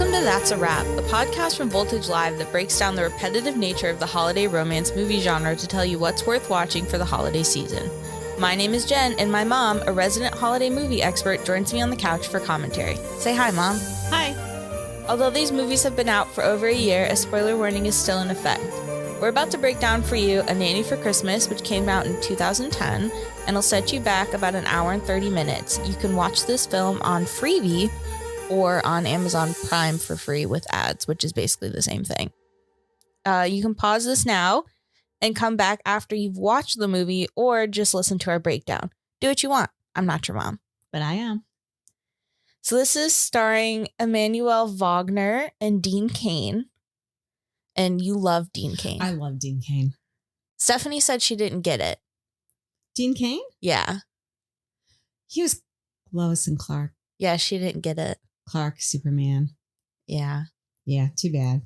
Welcome to That's a Wrap, a podcast from Voltage Live that breaks down the repetitive nature of the holiday romance movie genre to tell you what's worth watching for the holiday season. My name is Jen, and my mom, a resident holiday movie expert, joins me on the couch for commentary. Say hi, Mom. Hi. Although these movies have been out for over a year, a spoiler warning is still in effect. We're about to break down for you A Nanny for Christmas, which came out in 2010, and will set you back about an hour and 30 minutes. You can watch this film on Freevee or on Amazon Prime for free with ads, which is basically the same thing. You can pause this now and come back after you've watched the movie or just listen to our breakdown. Do what you want. I'm not your mom. But I am. So this is starring Emmanuelle Vaugier and Cain. And you love Cain. I love Cain. Stephanie said she didn't get it. Cain? Yeah. He was Lois and Clark. Yeah, she didn't get it. Clark, Superman. Yeah. Yeah, too bad.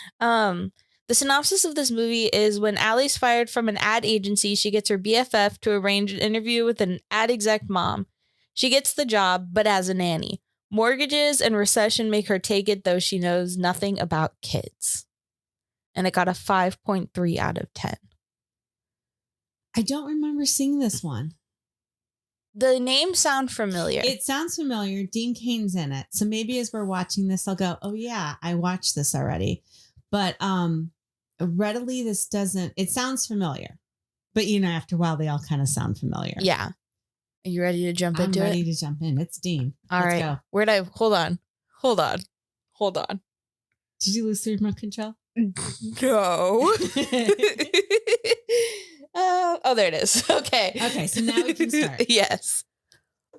The synopsis of this movie is when Allie's fired from an ad agency, she gets her BFF to arrange an interview with an ad-exec mom. She gets the job, but as a nanny. Morgages and recession make her take it, though she knows nothing about kids. And it got a 5.3 out of 10. I don't remember seeing this one. The names sound familiar. It sounds familiar. Cain's in it. So maybe as we're watching this, I'll go, oh yeah, I watched this already. But readily, this doesn't, it sounds familiar. But after a while, they all kind of sound familiar. Yeah. Are you ready to jump into it? I'm ready to jump in. It's Dean. All right. Go. Where'd I, hold on. Did you lose the remote control? No. Oh, there it is. Okay. Okay, so now we can start. Yes.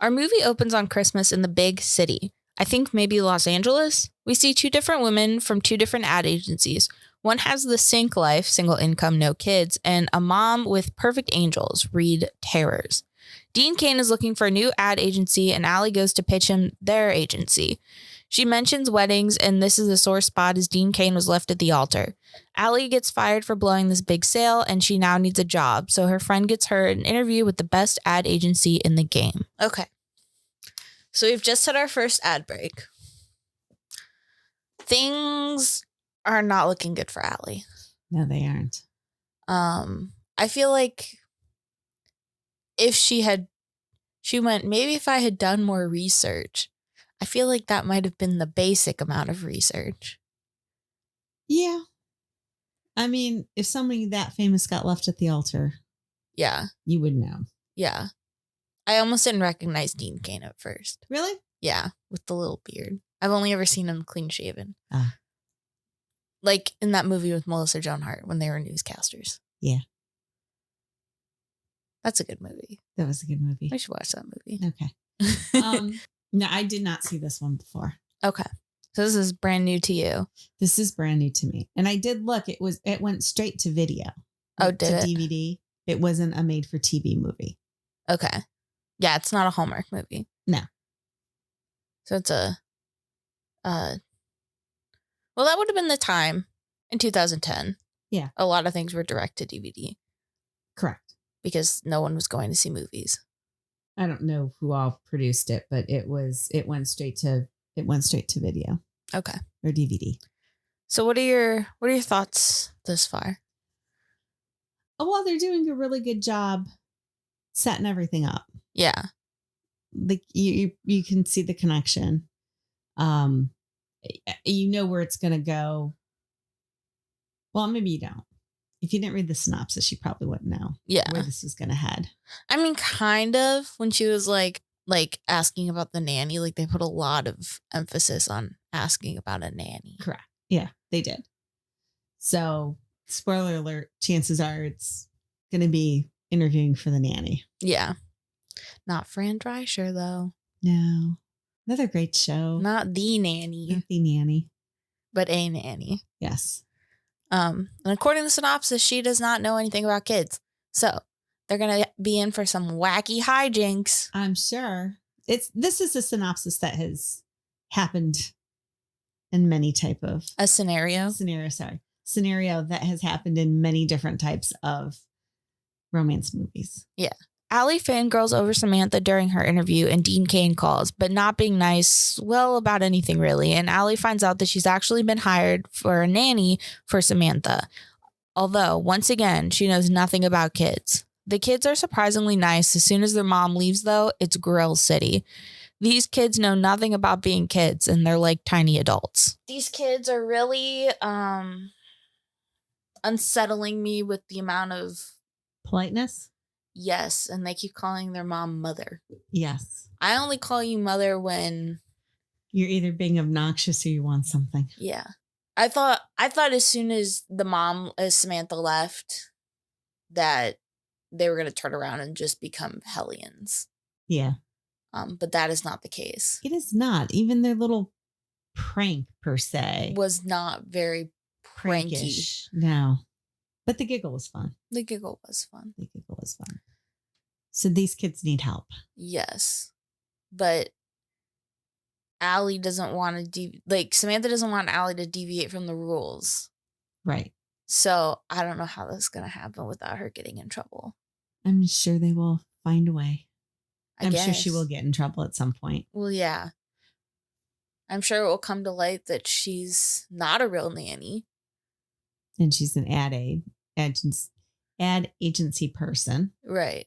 Our movie opens on Christmas in the big city. I think maybe Los Angeles. We see two different women from two different ad agencies. One has the Sync life, single income, no kids, and a mom with perfect angels, read terrors. Cain is looking for a new ad agency, and Allie goes to pitch him their agency. She mentions weddings, and this is a sore spot as Cain was left at the altar. Allie gets fired for blowing this big sale, and she now needs a job, so her friend gets her an interview with the best ad agency in the game. Okay. So we've just had our first ad break. Things are not looking good for Allie. No, they aren't. I feel like if she went, maybe if I had done more research, I feel like that might have been the basic amount of research. Yeah. I mean, if somebody that famous got left at the altar, yeah, you would know. Yeah. I almost didn't recognize Cain at first. Really? Yeah, with the little beard. I've only ever seen him clean shaven. Ah. Like in that movie with Melissa Joan Hart when they were newscasters. Yeah. That's a good movie. That was a good movie. I should watch that movie. Okay. No, I did not see this one before. Okay. So this is brand new to you. This is brand new to me. And I did look, it went straight to video. Oh, did it? DVD. It wasn't a made for TV movie. Okay. Yeah, it's not a Hallmark movie. No. So it's well, that would have been the time in 2010. Yeah. A lot of things were direct to DVD. Correct. Because no one was going to see movies. I don't know who all produced it, but it went straight to video. Okay. Or DVD. So what are your thoughts thus far? Oh, well, they're doing a really good job setting everything up. Yeah. Like you can see the connection. You know where it's going to go. Well, maybe you don't. If you didn't read the synopsis, you probably wouldn't know where this is going to head. I mean, kind of. When she was like asking about the nanny, like they put a lot of emphasis on asking about a nanny. Correct. Yeah, they did. So, spoiler alert, chances are it's going to be interviewing for the nanny. Yeah. Not Fran Drescher, though. No. Another great show. Not the nanny. Not the nanny. But a nanny. Yes. And according to the synopsis, she does not know anything about kids. So they're going to be in for some wacky hijinks. I'm sure. This is a synopsis that has happened in many type of scenario that has happened in many different types of romance movies. Yeah. Allie fangirls over Samantha during her interview, and Dean Cain calls, but not being nice, well, about anything really. And Allie finds out that she's actually been hired for a nanny for Samantha. Although, once again, she knows nothing about kids. The kids are surprisingly nice. As soon as their mom leaves, though, it's Grill City. These kids know nothing about being kids, and they're like tiny adults. These kids are really unsettling me with the amount of politeness. Yes, and they keep calling their mom mother. Yes. I only call you mother when you're either being obnoxious or you want something. Yeah. I thought as soon as Samantha left that they were going to turn around and just become hellions. Yeah. But that is not the case. It is not. Even their little prank, per se, was not very pranky. Prankish. No. But the giggle was fun. The giggle was fun. So these kids need help. Yes. But Allie doesn't want to Samantha doesn't want Allie to deviate from the rules. Right. So I don't know how this is going to happen without her getting in trouble. I'm sure they will find a way. I'm sure she will get in trouble at some point. Well, yeah. I'm sure it will come to light that she's not a real nanny. And she's an ad agency person. Right.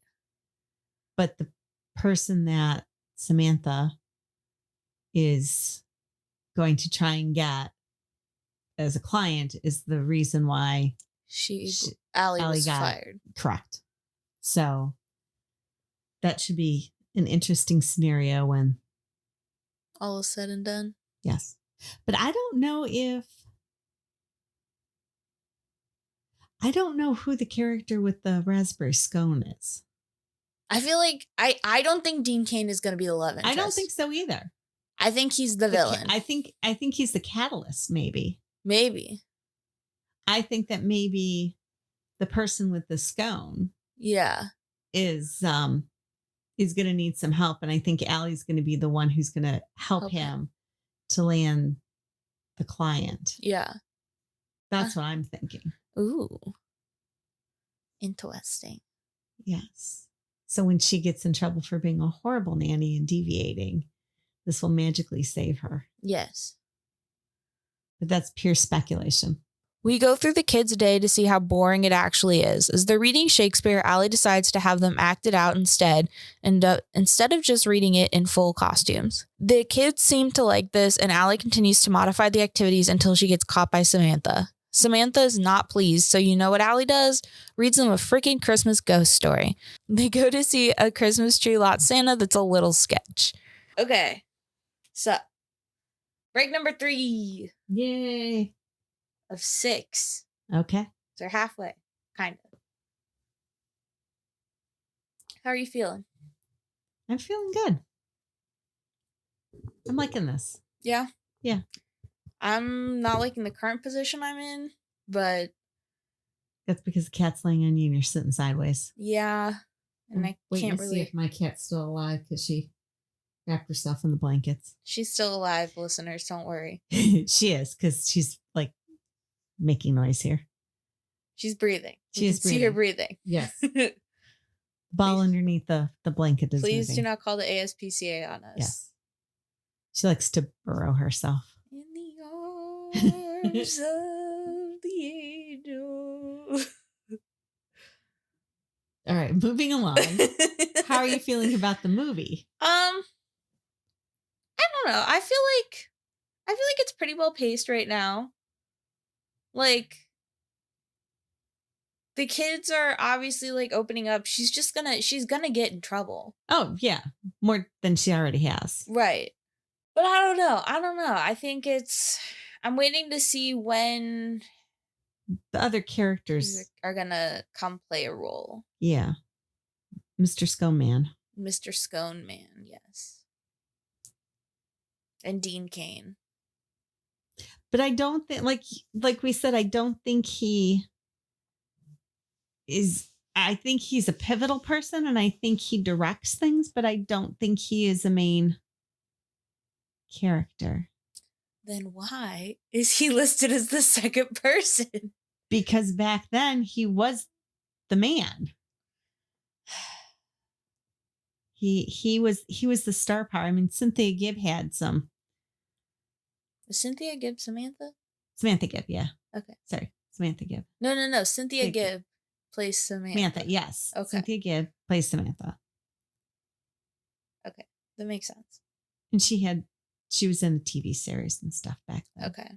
But the person that Samantha is going to try and get as a client is the reason why Allie was fired. Correct. So that should be an interesting scenario when all is said and done. Yes. But I don't know who the character with the raspberry scone is. I feel like I don't think Dean Cain is going to be the love interest. I don't think so either. I think he's the villain. I think he's the catalyst, maybe. Maybe. I think that maybe the person with the scone is going to need some help, and I think Allie's going to be the one who's going to help him to land the client. Yeah. That's what I'm thinking. Ooh. Interesting. Yes. So when she gets in trouble for being a horrible nanny and deviating, this will magically save her. Yes. But that's pure speculation. We go through the kids' day to see how boring it actually is. As they're reading Shakespeare, Allie decides to have them act it out instead of just reading it in full costumes. The kids seem to like this, and Allie continues to modify the activities until she gets caught by Samantha. Samantha is not pleased, so you know what Allie does? Reads them a freaking Christmas ghost story. They go to see a Christmas tree lot Santa that's a little sketch. Okay, so break number 3. Yay. Of 6. Okay. So they're halfway, kind of. How are you feeling? I'm feeling good. I'm liking this. Yeah? Yeah. I'm not liking the current position I'm in, but... That's because the cat's laying on you and you're sitting sideways. Yeah. And I can't really... see if my cat's still alive because she wrapped herself in the blankets. She's still alive, listeners. Don't worry. She is, because she's like making noise here. She's breathing. She is breathing. See her breathing. Yes. The ball underneath the blanket is Please moving. do not call the ASPCA on us. Yes. She likes to burrow herself. In the arms of the angel. All right, moving along. How are you feeling about the movie? I don't know. I feel like it's pretty well paced right now. Like, the kids are obviously like opening up. She's gonna get in trouble. Oh, yeah. More than she already has. Right. But I don't know. I think I'm waiting to see when the other characters are gonna come play a role. Yeah. Mr. Scone Man. Mr. Scone Man, yes. And Dean Cain. But I don't think, like we said, I don't think he is. I think he's a pivotal person, and I think he directs things, but I don't think he is a main character. Then why is he listed as the second person? Because back then he was the man. He was the star power. I mean, Cynthia Gibb had some. Is Cynthia Gibb Samantha? Samantha Gibb, yeah. Okay. Sorry, Samantha Gibb. No. Cynthia Gibb plays Samantha. Samantha, yes. Okay. Cynthia Gibb plays Samantha. Okay, that makes sense. And she was in the TV series and stuff back then. Okay,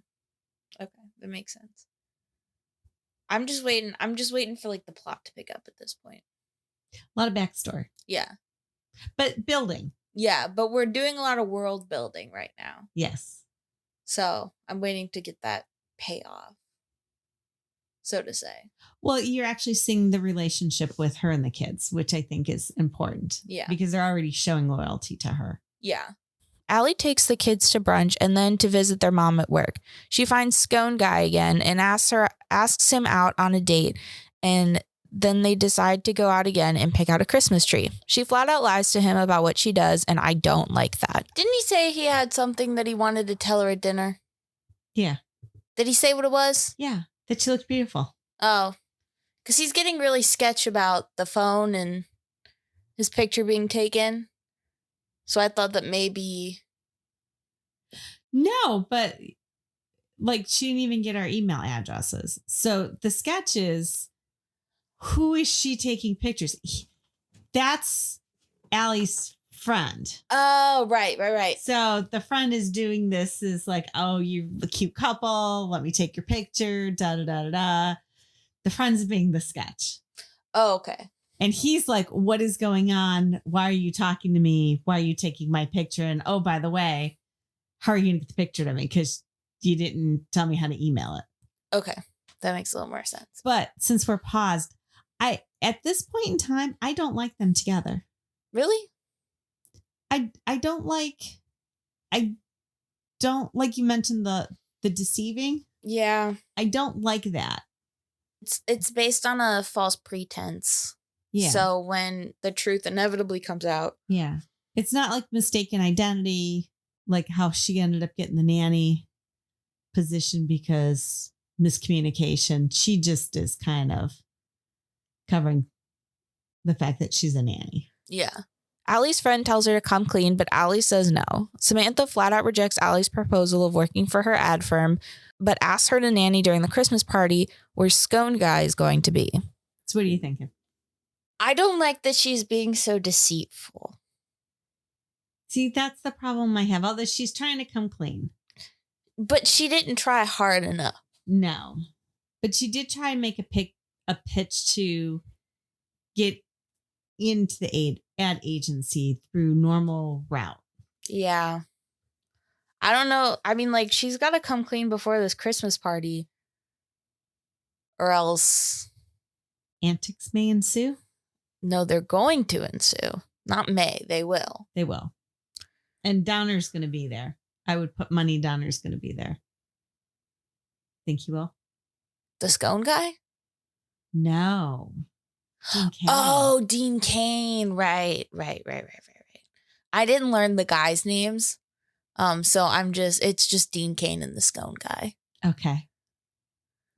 that makes sense. I'm just waiting for like the plot to pick up at this point. A lot of backstory. Yeah. But building. Yeah, but we're doing a lot of world building right now. Yes. So I'm waiting to get that payoff, so to say. Well, you're actually seeing the relationship with her and the kids, which I think is important. Yeah. Because they're already showing loyalty to her. Yeah. Allie takes the kids to brunch and then to visit their mom at work. She finds Scone Guy again and asks him out on a date, and then they decide to go out again and pick out a Christmas tree. She flat out lies to him about what she does, and I don't like that. Didn't he say he had something that he wanted to tell her at dinner? Yeah. Did he say what it was? Yeah, that she looked beautiful. Oh, because he's getting really sketch about the phone and his picture being taken. So I thought that maybe... No, but like she didn't even get our email addresses. So the sketch is, who is she taking pictures? That's Allie's friend. Oh, right. So the friend is doing this is like, oh, you're a cute couple. Let me take your picture. Da da da da da. The friend's being the sketch. Oh, okay. And he's like, what is going on? Why are you talking to me? Why are you taking my picture? And oh, by the way, how are you going to get the picture to me? Because you didn't tell me how to email it. Okay. That makes a little more sense. But since we're paused, at this point in time, I don't like them together. Really? I don't like you mentioned the deceiving. Yeah. I don't like that. It's based on a false pretense. Yeah. So when the truth inevitably comes out. Yeah. It's not like mistaken identity, like how she ended up getting the nanny position because miscommunication. She just is kind of covering the fact that she's a nanny. Yeah. Allie's friend tells her to come clean, but Allie says no. Samantha flat out rejects Allie's proposal of working for her ad firm, but asks her to nanny during the Christmas party where Scone Guy is going to be. So what are you thinking? I don't like that she's being so deceitful. See, that's the problem I have. Although she's trying to come clean. But she didn't try hard enough. No. But she did try and make a pitch to get into the ad agency through normal route. Yeah. I don't know. I mean, like, she's got to come clean before this Christmas party. Or else... antics may ensue? No, they're going to ensue. Not may. They will. They will. And Donner's going to be there. I would put money Donner's going to be there. Think he will? The Scone Guy? No. Dean Cain. Oh, Dean Cain. Right. I didn't learn the guys' names. So it's just Dean Cain and the Scone Guy. Okay.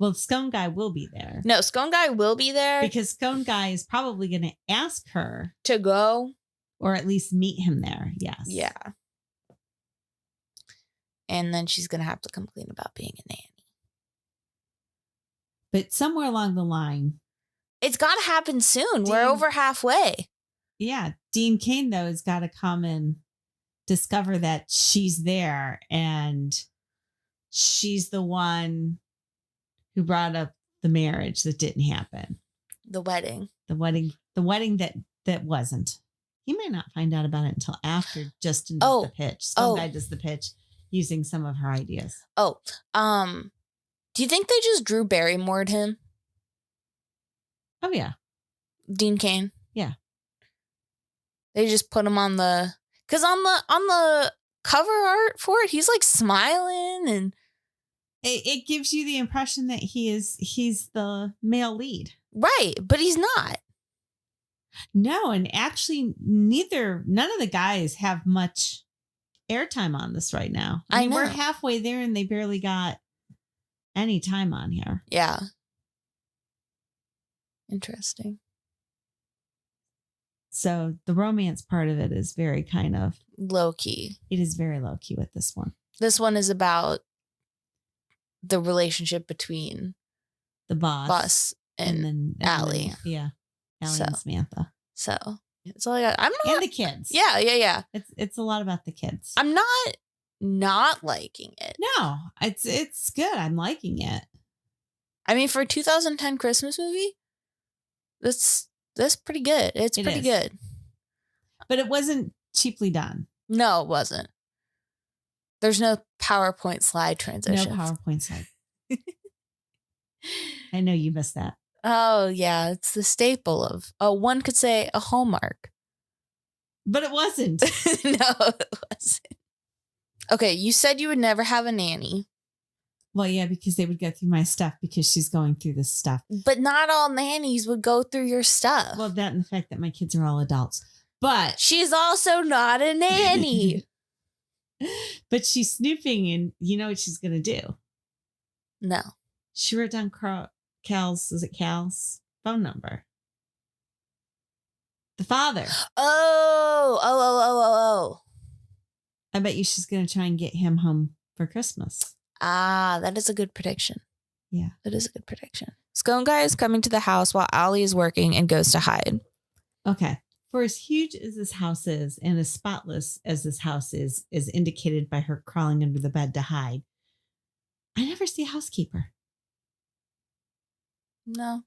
Well, Scone Guy will be there. No, Scone Guy will be there. Because Scone Guy is probably going to ask her to go. Or at least meet him there. Yes. Yeah. And then she's going to have to complain about being a nanny. But somewhere along the line. It's got to happen soon. We're over halfway. Yeah. Dean Cain, though, has got to come and discover that she's there. And she's the one who brought up the marriage that didn't happen. The wedding that wasn't. He may not find out about it until after Justin does the pitch. Scone Guy does the pitch using some of her ideas. Do you think they just Drew Barrymore'd him? Oh, yeah. Dean Cain? Yeah. They just put him on the... Because on the cover art for it, he's like smiling and... It gives you the impression that he's the male lead. Right, but he's not. No, and actually none of the guys have much airtime on this right now. I mean, we're halfway there and they barely got any time on here. Yeah. Interesting. So the romance part of it is very kind of low key. It is very low key with this one. This one is about the relationship between the boss and then Allie. Yeah. Allie and Samantha. So that's all I got. And the kids. Yeah. It's a lot about the kids. I'm not liking it. No, it's good. I'm liking it. I mean, for a 2010 Christmas movie, that's pretty good. It's pretty good. But it wasn't cheaply done. No, it wasn't. There's no PowerPoint slide transitions. No PowerPoint slide. I know you missed that. Oh, yeah. It's the staple of, one could say a Hallmark. But it wasn't. No, it wasn't. Okay, you said you would never have a nanny. Well, yeah, because they would go through my stuff because she's going through this stuff. But not all nannies would go through your stuff. Well, that and the fact that my kids are all adults. But she's also not a nanny. But she's snooping, and you know what she's going to do? No. She wrote down Cal's phone number. The father. Oh. I bet you she's going to try and get him home for Christmas. Ah, that is a good prediction. Yeah. That is a good prediction. Scone Guy is coming to the house while Allie is working and goes to hide. Okay. For as huge as this house is and as spotless as this house is indicated by her crawling under the bed to hide, I never see a housekeeper. No.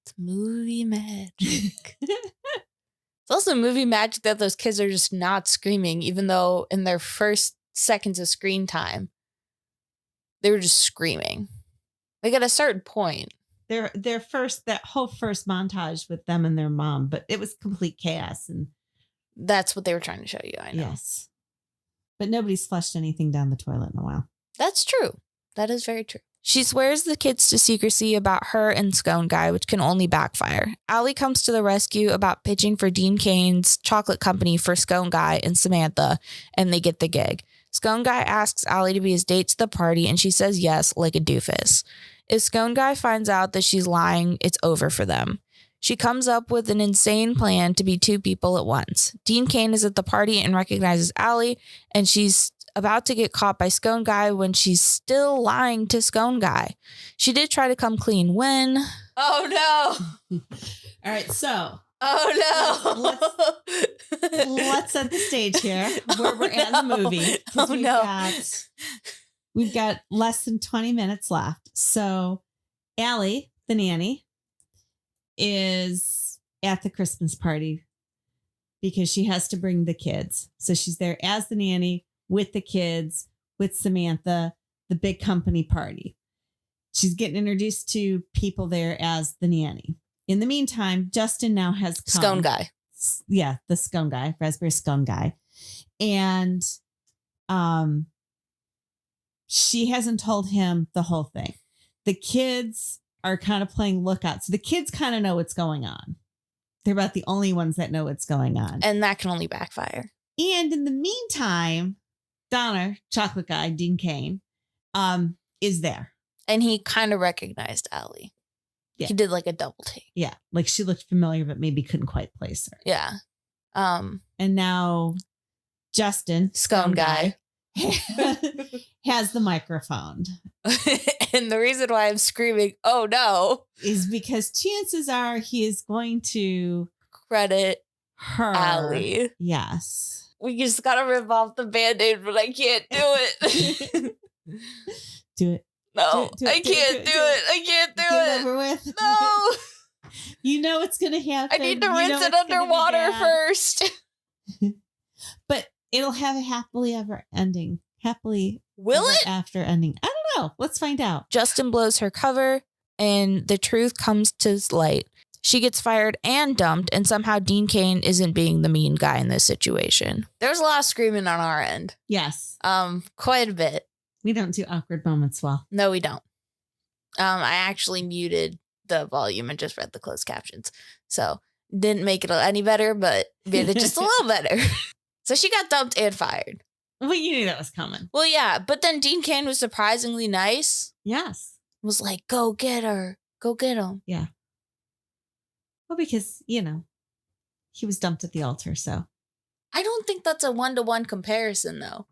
It's movie magic. It's also movie magic that those kids are just not screaming, even though in their first seconds of screen time, they were just screaming. Like at a certain point. That whole first montage with them and their mom, but it was complete chaos. And that's what they were trying to show you, I know. Yes. But nobody's flushed anything down the toilet in a while. That's true. That is very true. She swears the kids to secrecy about her and Scone Guy, which can only backfire. Allie comes to the rescue about pitching for Dean Cain's chocolate company for Scone Guy and Samantha, and they get the gig. Scone Guy asks Allie to be his date to the party, and she says yes, like a doofus. If Scone Guy finds out that she's lying, it's over for them. She comes up with an insane plan to be two people at once. Dean Cain is at the party and recognizes Allie, and she's about to get caught by Scone Guy when she's still lying to Scone Guy. She did try to come clean when... Oh, no. All right, so... Oh, no. Let's set the stage here where we're at in the movie. Oh, no. We've got less than 20 minutes left. So Allie, the nanny, is at the Christmas party because she has to bring the kids. So she's there as the nanny with the kids, with Samantha, the big company party. She's getting introduced to people there as the nanny. In the meantime, Justin now has come. Scone Guy. Yeah, the Scone Guy, Raspberry Scone Guy. And she hasn't told him the whole thing. The kids are kind of playing lookout. So the kids kind of know what's going on. They're about the only ones that know what's going on. And that can only backfire. And in the meantime, Donner, chocolate guy, Dean Cain, is there. And he kind of recognized Allie. Yeah. He did like a double take. Yeah. Like she looked familiar, but maybe couldn't quite place her. Yeah. And now Justin, Scone Guy, has the microphone. And the reason why I'm screaming, oh no, is because chances are he is going to credit her. Allie. Yes. We just got to rip off the Band-Aid, but I can't do it. Do it. No, I can't do it. I can't do it. Get over with. No. You know what's going to happen. I need to rinse it underwater first. But it'll have a happily ever ending. Will it? After ending. I don't know. Let's find out. Justin blows her cover and the truth comes to light. She gets fired and dumped, and somehow Dean Cain isn't being the mean guy in this situation. There's a lot of screaming on our end. Yes. Quite a bit. We don't do awkward moments well. No, we don't. I actually muted the volume and just read the closed captions. So didn't make it any better, but made it just a little better. So she got dumped and fired. Well, you knew that was coming. Well, yeah, but then Dean Cain was surprisingly nice. Yes. Was like, go get her. Go get him. Yeah. Well, because, you know, he was dumped at the altar. So I don't think that's a 1-to-1 comparison, though.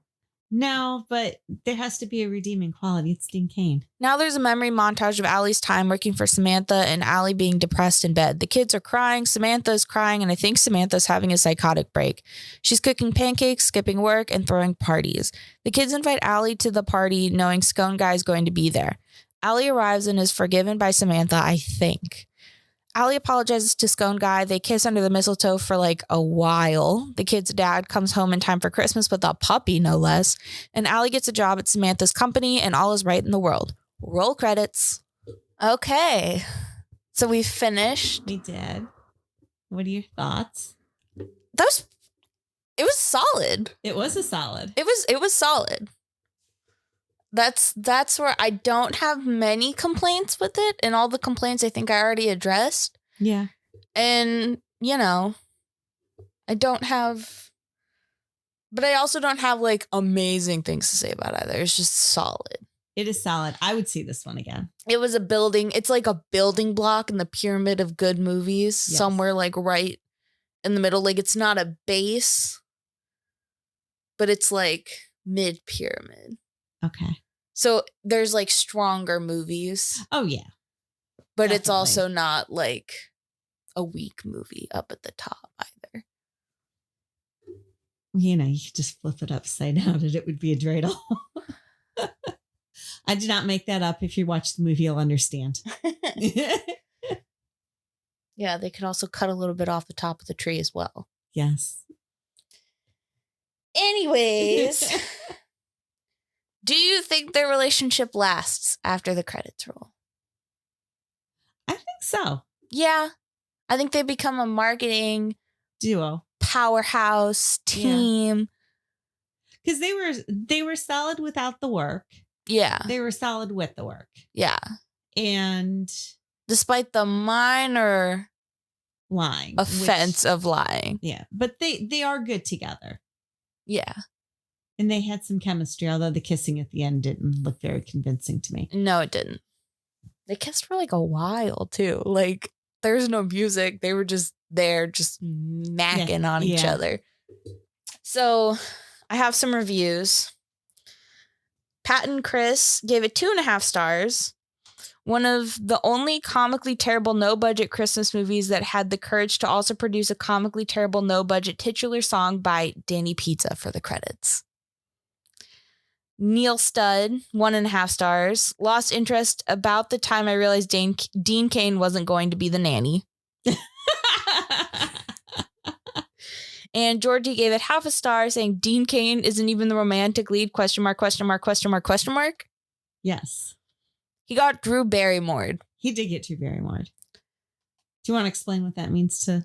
no, but there has to be a redeeming quality. It's Dean Cain. Now there's a memory montage of Allie's time working for Samantha and Allie being depressed in bed. The kids are crying, Samantha's crying, and I think Samantha's having a psychotic break. She's cooking pancakes, skipping work, and throwing parties. The kids invite Allie to the party, knowing Scone Guy is going to be there. Allie arrives and is forgiven by Samantha, I think. Allie apologizes to Scone Guy. They kiss under the mistletoe for like a while. The kid's dad comes home in time for Christmas with a puppy, no less. And Allie gets a job at Samantha's company and all is right in the world. Roll credits. Okay. So we finished. We did. What are your thoughts? It was solid. It was a solid. It was solid. That's where I don't have many complaints with it, and all the complaints I think I already addressed. Yeah. And, you know, I also don't have like amazing things to say about either. It's just solid. It is solid. I would see this one again. It was a building. It's like a building block in the pyramid of good movies, Yes. somewhere like right in the middle. Like it's not a base, but it's like mid pyramid. Okay. So there's like stronger movies. Oh, yeah. But Definitely. it's also not like a weak movie up at the top either. You know, you could just flip it upside down and it would be a dreidel. I did not make that up. If you watch the movie, you'll understand. Yeah, they could also cut a little bit off the top of the tree as well. Yes. Anyways, do you think their relationship lasts after the credits roll? I think so. Yeah. I think they become a marketing Duo. powerhouse team. Because they were solid without the work. Yeah. They were solid with the work. Yeah. And Despite the minor lying. offense of lying. Yeah. But they are good together. Yeah. And they had some chemistry, although the kissing at the end didn't look very convincing to me. No, it didn't. They kissed for like a while too. Like there's no music. They were just there, just macking on each other. So I have some reviews. Pat and Chris gave it 2.5 stars. One of the only comically terrible no-budget Christmas movies that had the courage to also produce a comically terrible no-budget titular song by Danny Pizza for the credits. Neil Stud, 1.5 stars. Lost interest about the time I realized Dean Cain wasn't going to be the nanny. And Georgie gave it 0.5 star, saying Dean Cain isn't even the romantic lead, ? Yes. He got Drew Barrymored. He did get Drew Barrymore. Do you want to explain what that means to?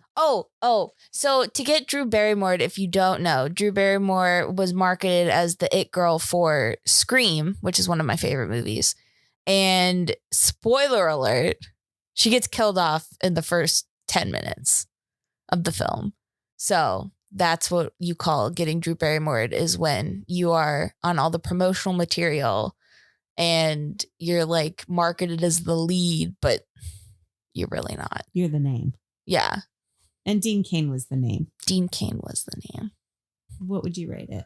So to get Drew Barrymore, if you don't know, Drew Barrymore was marketed as the it girl for Scream, which is one of my favorite movies. And spoiler alert, she gets killed off in the first 10 minutes of the film. So that's what you call getting Drew Barrymore, is when you are on all the promotional material and you're like marketed as the lead, but you're really not. You're the name. Yeah. And Dean Cain was the name. Dean Cain was the name. What would you rate it?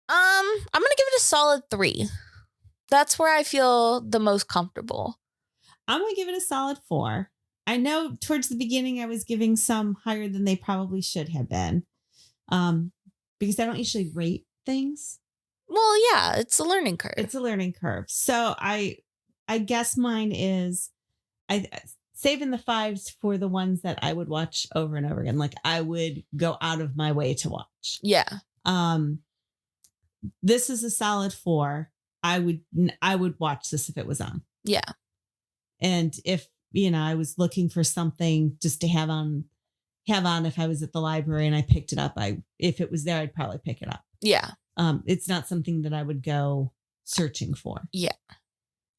I'm going to give it a solid 3. That's where I feel the most comfortable. I'm going to give it a solid 4. I know towards the beginning I was giving some higher than they probably should have been. Because I don't usually rate things. Well, yeah, it's a learning curve. It's a learning curve. So I guess mine is saving the 5s for the ones that I would watch over and over again. Like I would go out of my way to watch. Yeah. This is a solid 4. I would watch this if it was on. Yeah. And if, I was looking for something just to have on if I was at the library and I picked it up, if it was there, I'd probably pick it up. Yeah. It's not something that I would go searching for. Yeah.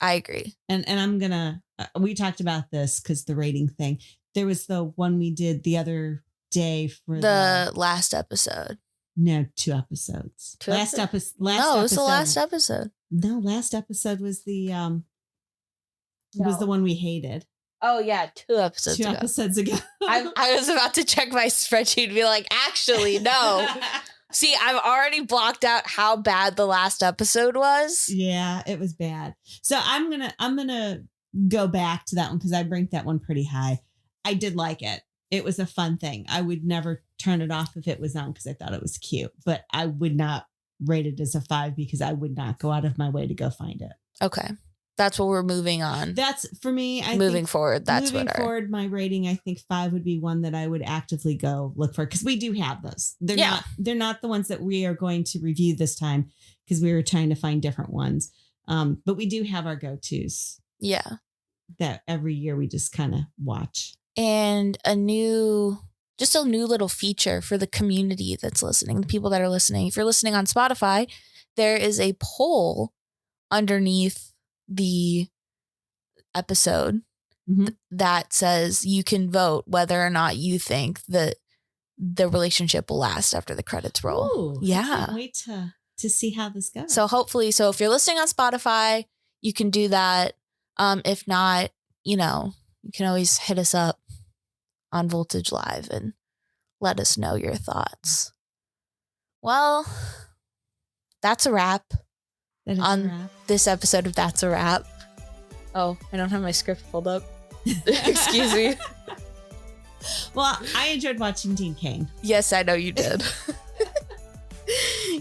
I agree. And I'm going we talked about this because the rating thing, there was the one we did the other day for the last episode. No, 2 episodes. Last episode. It was the last episode. No, last episode was the one we hated. Oh, yeah. 2 episodes Two ago. episodes ago. I was about to check my spreadsheet and be like, actually, no. See, I've already blocked out how bad the last episode was. Yeah, it was bad. So I'm gonna go back to that one because I ranked that one pretty high. I did like it. It was a fun thing. I would never turn it off if it was on because I thought it was cute, but I would not rate it as a 5 because I would not go out of my way to go find it. Okay. That's what we're moving on. That's for me. Moving forward, my rating, I think 5 would be one that I would actively go look for because we do have those. They're not the ones that we are going to review this time because we were trying to find different ones. But we do have our go-tos. Yeah. That every year we just kind of watch. And a new little feature for the community that's listening, the people that are listening. If you're listening on Spotify, there is a poll underneath the episode that says you can vote whether or not you think that the relationship will last after the credits roll. Ooh, yeah. I can't wait to see how this goes. So hopefully, if you're listening on Spotify, you can do that. If not, you can always hit us up on Voltage Live and let us know your thoughts. Well, that's a wrap. On this episode of That's a Wrap. Oh, I don't have my script pulled up. Excuse me. Well, I enjoyed watching Teen Cain. Yes, I know you did.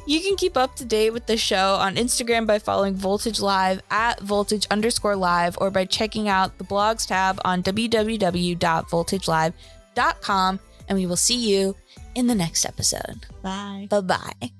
You can keep up to date with the show on Instagram by following Voltage Live at voltage_live or by checking out the blogs tab on www.voltagelive.com. And we will see you in the next episode. Bye. Bye-bye.